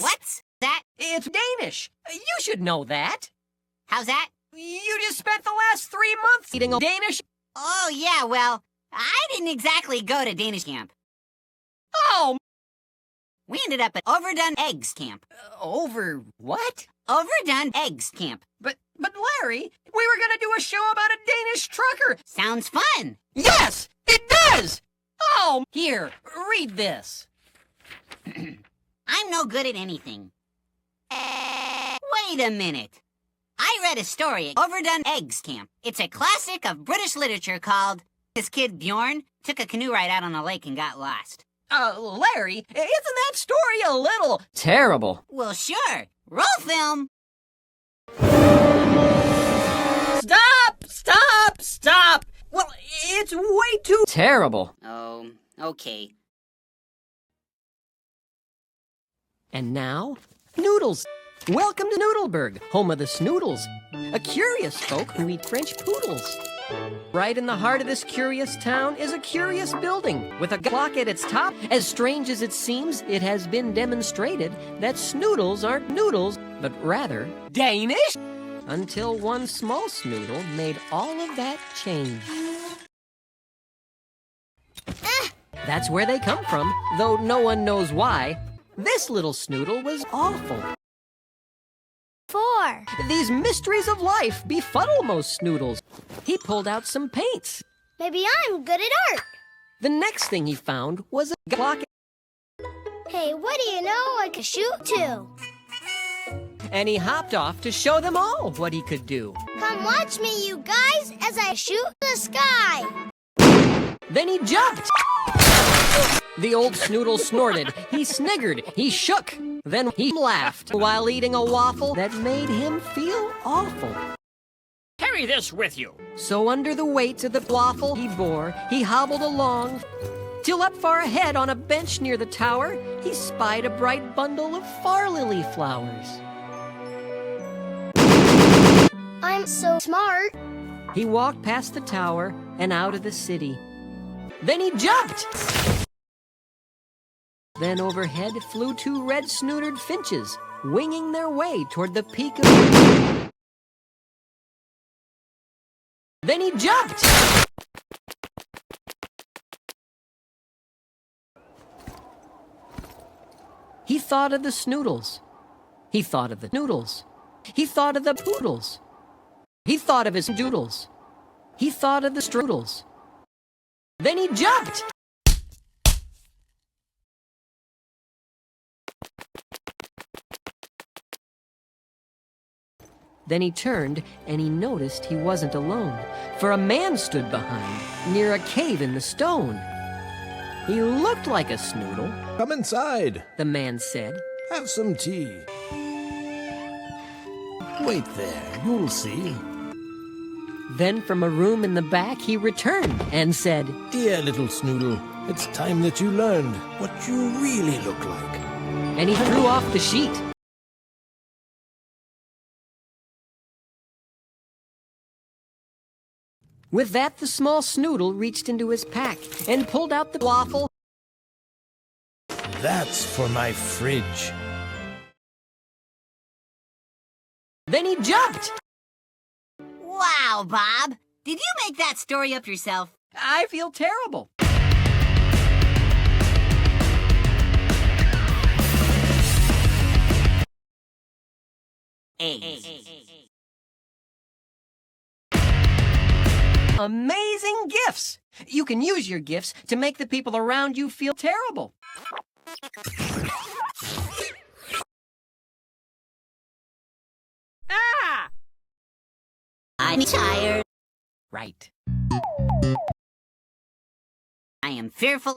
What's that? It's Danish. You should know that. How's that? You just spent the last 3 months eating a Danish. Oh, yeah, well, I didn't exactly go to Danish camp. Oh, We ended up at Overdone Eggs camp. over what? Overdone Eggs camp. But Larry, we were gonna do a show about a Danish trucker. Sounds fun. Yes, it does! Oh, here, read this. I'm no good at anything. Wait a minute. I read a story at Overdone Eggs camp. It's a classic of British literature called This Kid Bjorn Took a Canoe Ride Out on a Lake and Got Lost. Larry, isn't that story a little terrible? Well, sure. Roll film. Stop! Well, it's way too terrible. Oh, okay. And now, Noodles. Welcome to Noodleburg, home of the Snoodles, a curious folk who eat French poodles. Right in the heart of this curious town is a curious building with a clock at its top. As strange as it seems, it has been demonstrated that Snoodles aren't noodles, but rather Danish. Until one small Snoodle made all of that change. That's where they come from, though no one knows why. This little Snoodle was awful. 4. These mysteries of life befuddle most Snoodles. He pulled out some paints. Maybe I'm good at art. The next thing he found was a clock. Hey, what do you know? I can shoot too. And he hopped off to show them all what he could do. Come watch me, you guys, as I shoot the sky. Then he jumped. The old Snoodle snorted, he sniggered, he shook. Then he laughed while eating a waffle that made him feel awful. Carry this with you. So under the weight of the waffle he bore, he hobbled along, till up far ahead on a bench near the tower, he spied a bright bundle of far lily flowers. I'm so smart. He walked past the tower and out of the city. Then he jumped! Then overhead flew 2 red-snootered finches, winging their way toward the peak of... Then he jumped! He thought of the Snoodles. He thought of the noodles. He thought of the poodles. He thought of his doodles. He thought of the strudels. Then he jumped! Then he turned, and he noticed he wasn't alone, for a man stood behind, near a cave in the stone. He looked like a Snoodle. Come inside. The man said. Have some tea. Wait there, you'll see. Then from a room in the back he returned and said, Dear little Snoodle, it's time that you learned what you really look like. And he threw off the sheet. With that, the small Snoodle reached into his pack and pulled out the waffle. That's for my fridge. Then he jumped. Wow, Bob. Did you make that story up yourself? I feel terrible. Eggs. Amazing gifts! You can use your gifts to make the people around you feel terrible. Ah! I'm tired. Right. I am fearful.